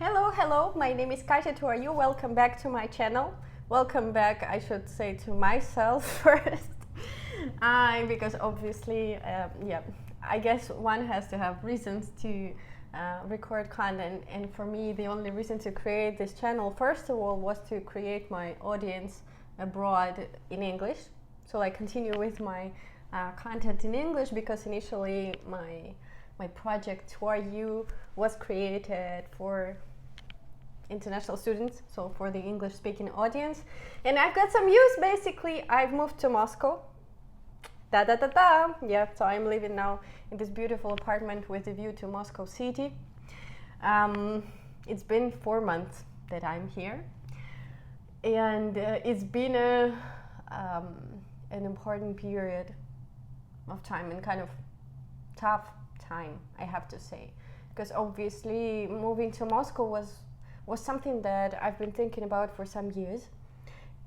Hello, my name is Katya. Who are you? Welcome back to my channel. Welcome back, I should say, to myself first. Because obviously, I guess one has to have reasons to record content, and for me, the only reason to create this channel, first of all, was to create my audience abroad in English. So I continue with my content in English because initially my project Who Are You was created for international students, so for the English speaking audience. And I've got some news. Basically, I've moved to Moscow. Yeah, so I'm living now in this beautiful apartment with a view to Moscow city. It's been 4 months that I'm here, and it's been an important period of time, and kind of tough time, I have to say, because obviously moving to Moscow was something that I've been thinking about for some years.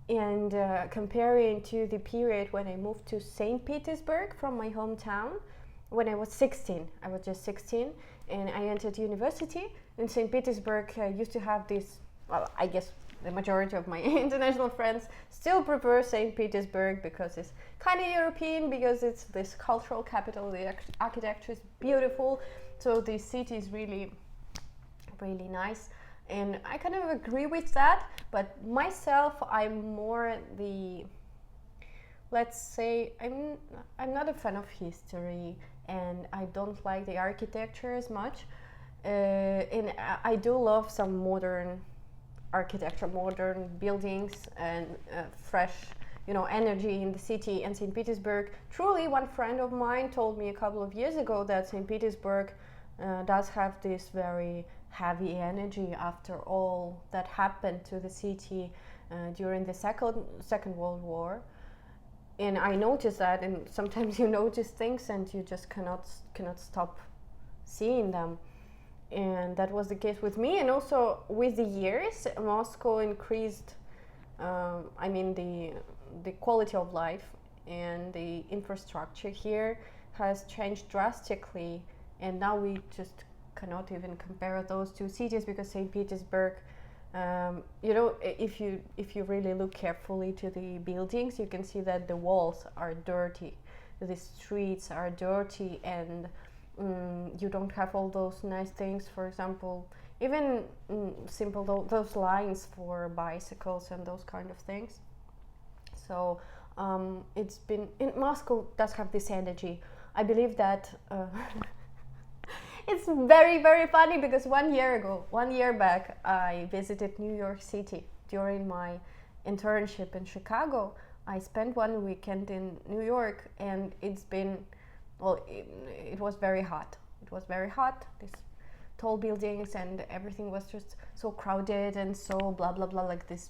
And comparing to the period when I moved to St. Petersburg from my hometown when I was 16. I was just 16 and I entered university in St. Petersburg. I used to have this, well, I guess the majority of my international friends still prefer St. Petersburg because it's kind of European, because it's this cultural capital. The architecture is beautiful, so the city is really, really nice. And I kind of agree with that, but myself, I'm more the, let's say, I'm not a fan of history, and I don't like the architecture as much. And I do love some modern architecture, modern buildings, and fresh, energy in the city. And St. Petersburg, truly, one friend of mine told me a couple of years ago that St. Petersburg does have this very heavy energy after all that happened to the city during the Second World War. And I noticed that, and sometimes you notice things and you just cannot stop seeing them. And that was the case with me. And also with the years, Moscow increased, the quality of life and the infrastructure here has changed drastically. And now we just cannot even compare those two cities, because St. Petersburg, if you really look carefully to the buildings, you can see that the walls are dirty, the streets are dirty, and you don't have all those nice things. For example, even simple those lines for bicycles and those kind of things. So it's been, in Moscow does have this energy. I believe that it's very, very funny, because 1 year back, I visited New York City during my internship in Chicago. I spent one weekend in New York, and it's been, well, it was very hot. It was very hot, these tall buildings, and everything was just so crowded and so blah, blah, blah, like this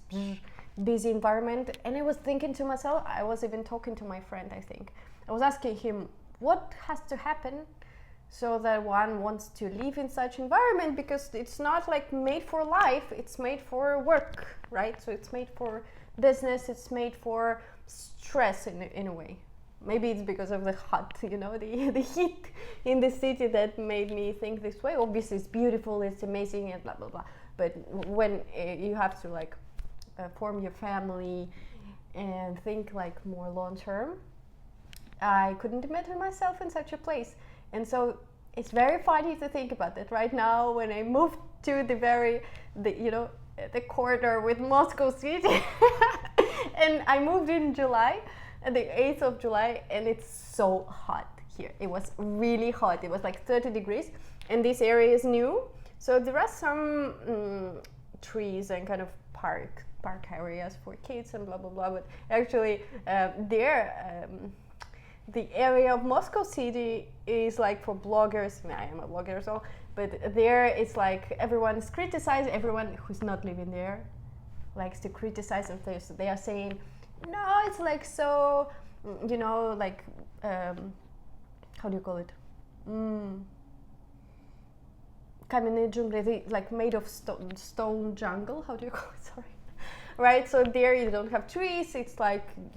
busy environment. And I was thinking to myself, I was even talking to my friend, I think. I was asking him, what has to happen so that one wants to live in such environment, because it's not like made for life, it's made for work, right? So it's made for business, it's made for stress in a way. Maybe it's because of the hot, the heat in the city that made me think this way. Obviously it's beautiful, it's amazing, and blah, blah, blah. But when you have to form your family and think more long term, I couldn't imagine myself in such a place. And so it's very funny to think about that right now when I moved to the corner with Moscow City. And I moved in July, the 8th of July, and it's so hot here. It was really hot. It was like 30 degrees, and this area is new. So there are some trees and kind of park areas for kids and blah, blah, blah. But actually the area of Moscow City is for bloggers. I am a blogger, so, but there it's everyone's criticizing. Everyone who's not living there likes to criticize, and they are saying, no, it's so, how do you call it? Каменные джунгли, made of stone jungle. How do you call it? Sorry. Right, so there you don't have trees. It's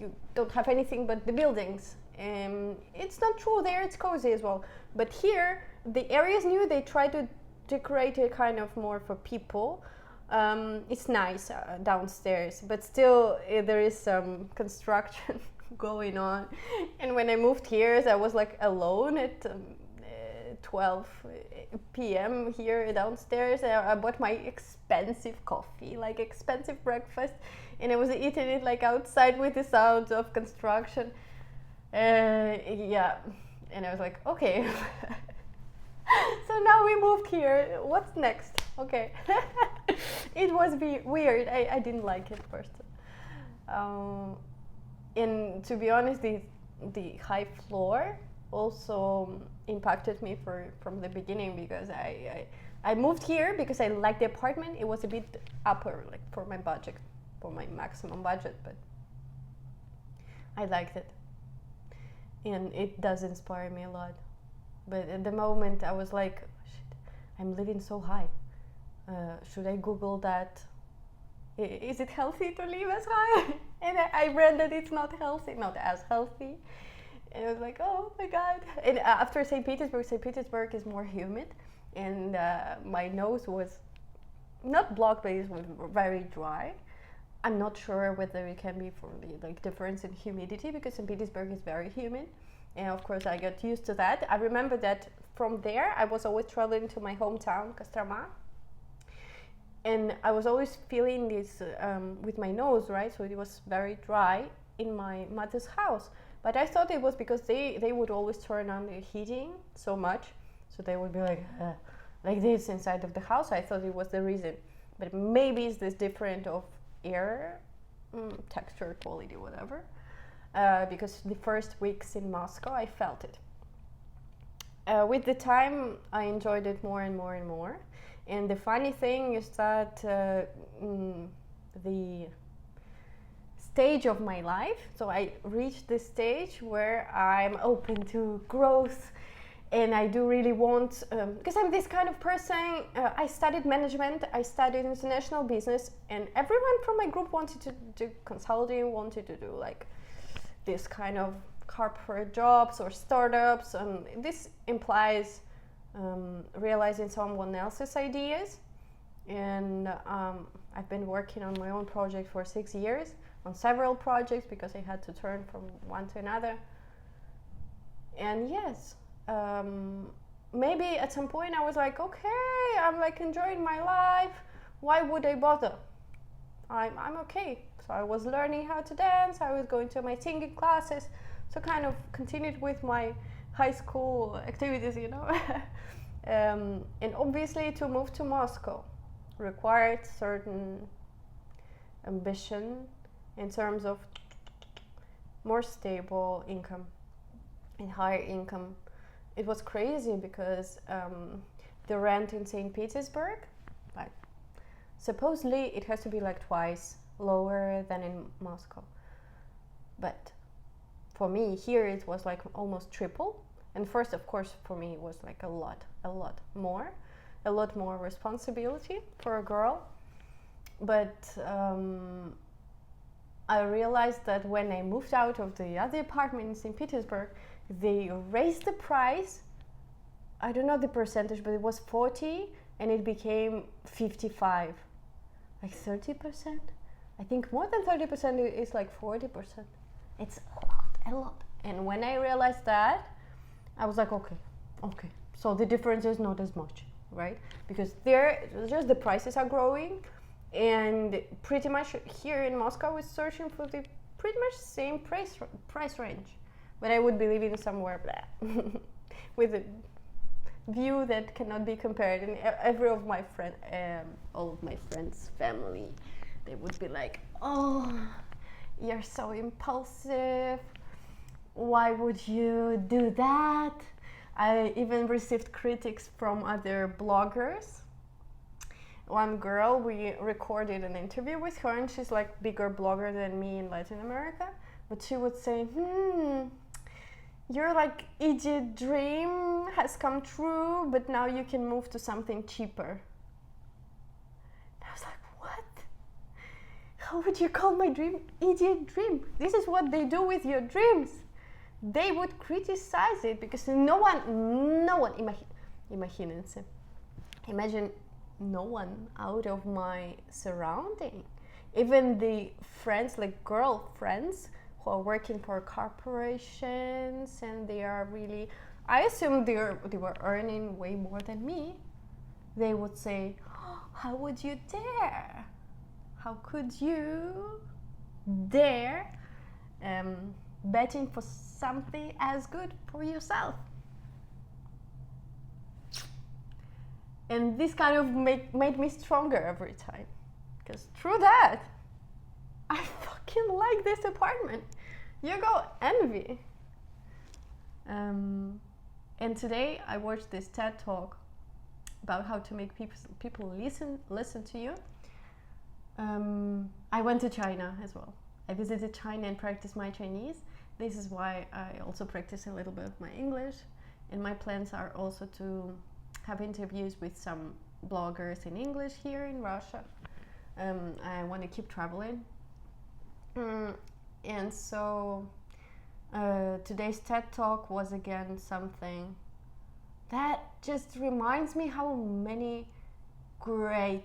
you don't have anything but the buildings. It's not true there, it's cozy as well. But here, the area is new. They try to decorated kind of more for people. It's nice downstairs, but still there is some construction going on. And when I moved here, I was like alone at 12 p.m. here downstairs. I bought my expensive coffee, like expensive breakfast, and I was eating it like outside with the sounds of construction. Yeah, and I was like, okay. So now we moved here. What's next? Okay. It was weird. I didn't like it first. And to be honest, the high floor also impacted me from the beginning, because I moved here because I liked the apartment. It was a bit upper, like for my budget, for my maximum budget, but I liked it. And it does inspire me a lot. But at the moment I was like, shit, I'm living so high. Should I Google that? Is it healthy to live as high? And I read that it's not healthy, not as healthy. And I was like, oh my God. And after St. Petersburg is more humid. And my nose was not blocked, but it was very dry. I'm not sure whether it can be for the like difference in humidity, because St. Petersburg is very humid. And of course I got used to that. I remember that from there I was always traveling to my hometown, Kostroma. And I was always feeling this with my nose, right? So it was very dry in my mother's house. But I thought it was because they would always turn on the heating so much. So they would be like this inside of the house. I thought it was the reason. But maybe it's this different of air, texture, quality, whatever. Because the first weeks in Moscow, I felt it. With the time, I enjoyed it more and more and more. And the funny thing is that the stage of my life, so I reached this stage where I'm open to growth, and I do really want, because I'm this kind of person, I studied management, I studied international business, and everyone from my group wanted to do consulting, wanted to do like this kind of corporate jobs or startups, and this implies realizing someone else's ideas. And I've been working on my own project for 6 years, on several projects, because I had to turn from one to another. And yes, maybe at some point I was like, okay, I'm like enjoying my life, why would I bother? I'm okay. So I was learning how to dance, I was going to my singing classes, so kind of continued with my high school activities, you know. And obviously to move to Moscow required certain ambition in terms of more stable income and higher income. It was crazy because the rent in St. Petersburg, like, supposedly it has to be like twice lower than in Moscow. But for me here it was like almost triple. And first, of course, for me it was like a lot more responsibility for a girl. But I realized that when I moved out of the other apartment in St. Petersburg, they raised the price. I don't know the percentage, but it was 40 and it became 55. Like 30%? I think more than 30% is like 40%. It's a lot. And when I realized that, I was like, okay. So the difference is not as much, right? Because there, just the prices are growing, and pretty much here in Moscow is searching for the pretty much same price range. But I would be living somewhere with a view that cannot be compared. And every of my friend, all of my friends' family, they would be like, "Oh, you're so impulsive. Why would you do that?" I even received critics from other bloggers. One girl, we recorded an interview with her, and she's like bigger blogger than me in Latin America. But she would say, your like idiot dream has come true, but now you can move to something cheaper. And I was like, what? How would you call my dream idiot dream? This is what they do with your dreams. They would criticize it because no one, imagínense. imagine no one out of my surrounding, even the friends, like girlfriends who are working for corporations, and they are really, I assume they were earning way more than me. They would say, oh, how would you dare? How could you dare betting for something as good for yourself? And this kind of made me stronger every time. Because through that, I fucking like this apartment. You go envy. And today I watched this TED talk about how to make people listen to you. I went to China as well. I visited China and practiced my Chinese. This is why I also practice a little bit of my English. And my plans are also to have interviews with some bloggers in English here in Russia. I want to keep traveling. And so today's TED Talk was again something that just reminds me how many great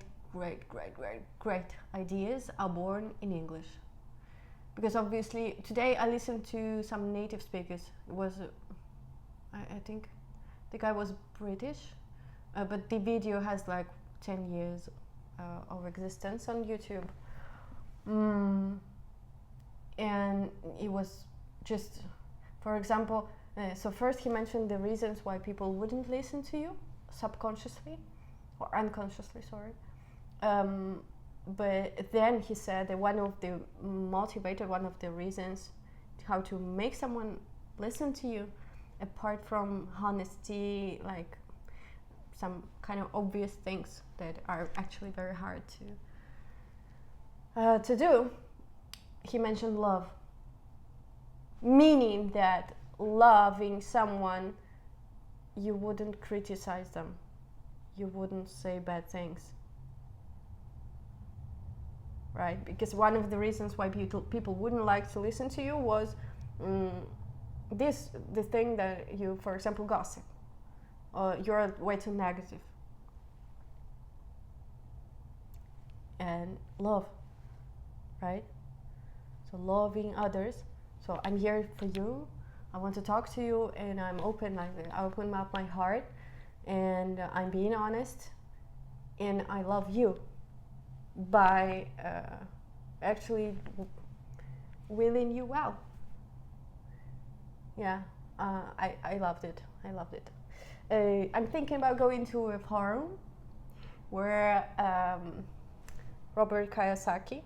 ideas are born in English. Because obviously today I listened to some native speakers. It was, I think the guy was British, but the video has like 10 years of existence on YouTube. And it was just, for example, so first he mentioned the reasons why people wouldn't listen to you subconsciously or unconsciously, sorry. But then he said that one of the reasons how to make someone listen to you, apart from honesty, like some kind of obvious things that are actually very hard to do, he mentioned love. Meaning that loving someone, you wouldn't criticize them, you wouldn't say bad things. Right? Because one of the reasons why people wouldn't like to listen to you was the thing that you, for example, gossip. You're way too negative. And love, right? So loving others. So I'm here for you. I want to talk to you, and I'm open. I open up my heart, and I'm being honest, and I love you by actually willing you well. Yeah, I loved it. I'm thinking about going to a forum where Robert Kiyosaki,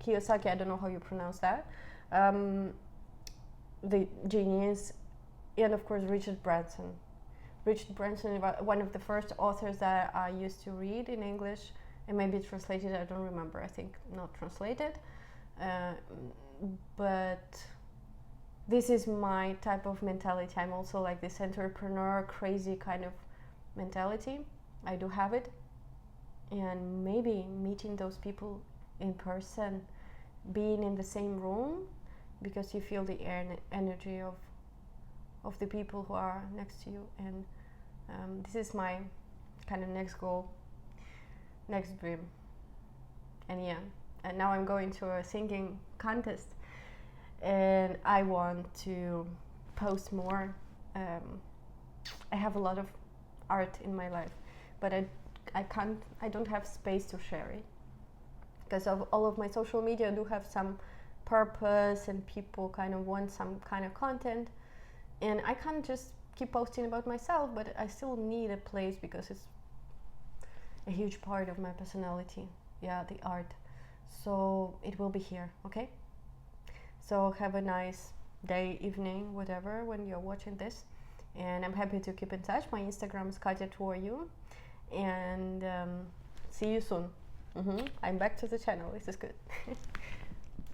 I don't know how you pronounce that, the genius, and of course Richard Branson. Richard Branson is one of the first authors that I used to read in English, and maybe translated, I don't remember, I think not translated. But this is my type of mentality. I'm also like this entrepreneur, crazy kind of mentality. I do have it. And maybe meeting those people in person, being in the same room, because you feel the energy of the people who are next to you. And this is my kind of next goal, next dream. And yeah, and now I'm going to a singing contest, and I want to post more. I have a lot of art in my life, but I don't have space to share it, because of all of my social media do have some purpose, and people kind of want some kind of content, and I can't just keep posting about myself, but I still need a place, because it's a huge part of my personality. Yeah, the art. So it will be here, okay? So have a nice day, evening, whatever, when you're watching this. And I'm happy to keep in touch. My Instagram is Katya2RU. And see you soon. I'm back to the channel. This is good.